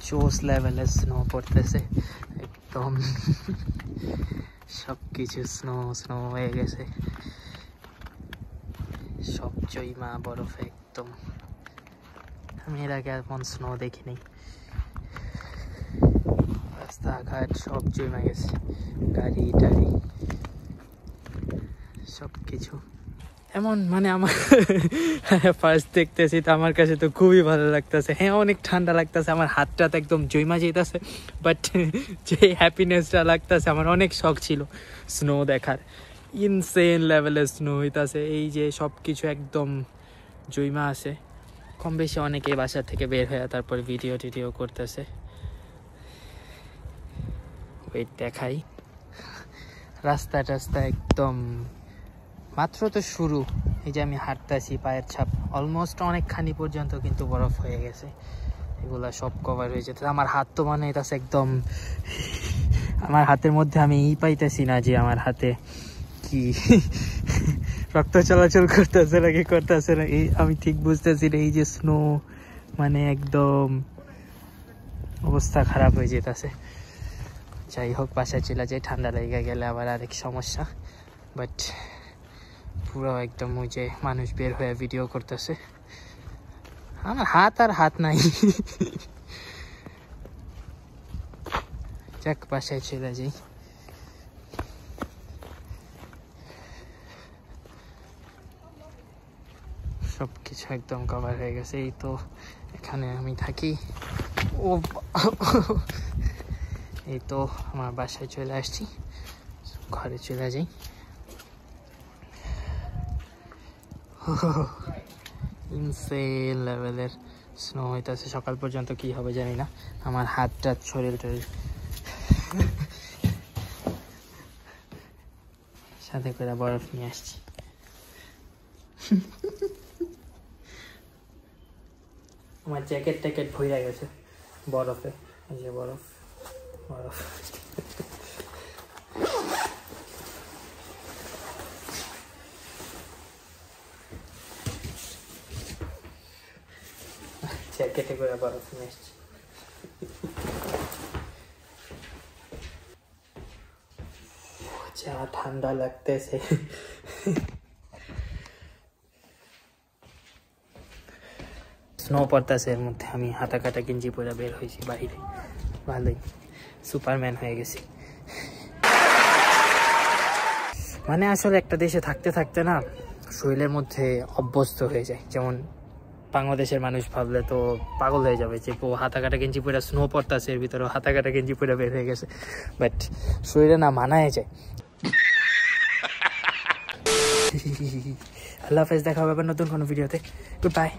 জোস লেভেলের স্নো পড়তেছে একদম সব কিছু স্নো স্নো হয়ে গেছে সব জৈমা বরফে একদম আমি এর আগে এমন স্নো দেখিনি রাস্তাঘাট সব জমে গেছে গাড়ি টাড়ি সব কিছু এমন মানে আমার ফার্স্ট দেখতেছি তো আমার কাছে তো খুবই ভালো লাগতেছে হ্যাঁ অনেক ঠান্ডা লাগতেছে আমার হাতটা তো একদম জমা যেতেছে বাট যে হ্যাপিনেসটা লাগতেছে আমার অনেক শখ ছিল স্নো দেখার ইনসেন লেভেলের স্নো হইতাছে এই যে সব কিছু একদম জমা আছে কম বেশি অনেকে বাসা থেকে বের হয়ে তারপর ভিডিও টিডিও করতেছে ওয়েট দেখাই রাস্তা টাস্তা একদম মাত্র তো শুরু এই যে আমি হাঁটতেছি পায়ের ছাপ অলমোস্ট অনেকখানি পর্যন্ত কিন্তু বরফ হয়ে গেছে এগুলা সব কভার হয়ে যেতে আমার হাত তো মানে এটা একদম আমার হাতের মধ্যে আমি পাইতেছি না যে আমার হাতে কি রক্ত চলাচল করতেছে নাকি করতেছে না এই আমি ঠিক বুঝতেছি না এই যে স্নো মানে একদম অবস্থা খারাপ হয়ে যেতেছে যাই হোক বাসায় চলে যাই ঠান্ডা লেগে গেলে আবার আরেক সমস্যা বাট পুরো একদম ওই যে মানুষ বের হয়ে ভিডিও করতেছে আমার হাত আর হাত নাই যাক বাসায় চলে যাই সব কিছু একদম কভার হয়ে গেছে এই তো এখানে আমি থাকি ও এই তো আমার বাসায় চলে আসছি ঘরে চলে যাই ইনসেন লেভেলের স্নো হইতেছে সকাল পর্যন্ত কি হবে জানি না আমার হাতটা শরীর টরীর সাথে করে বরফ নিয়ে আসছি আমার জ্যাকেট ট্যাকেট ভরে গেছে বরফে এই যে বরফ বরফ জ্যাকেটে করে বরফ নিয়ে এসছি যা ঠান্ডা লাগতেছে স্নো পড়তেছে এর মধ্যে আমি হাতা কাটা গেঞ্জি পরে বের হয়েছি বাইরে ভালোই সুপারম্যান হয়ে গেছি মানে আসলে একটা দেশে থাকতে থাকতে না শরীরের মধ্যে অভ্যস্ত হয়ে যায় যেমন বাংলাদেশের মানুষ ভাবলে তো পাগল হয়ে যাবে যে হাতা কাটা গেঞ্জি পরে স্নো পড়তেছে এর ভিতরে হাতা কাটা গেঞ্জি পরে বের হয়ে গেছে বাট শরীরে না মানায় যায় আল্লাহ হাফেজ দেখা হবে নতুন কোনো ভিডিওতে গুড বাই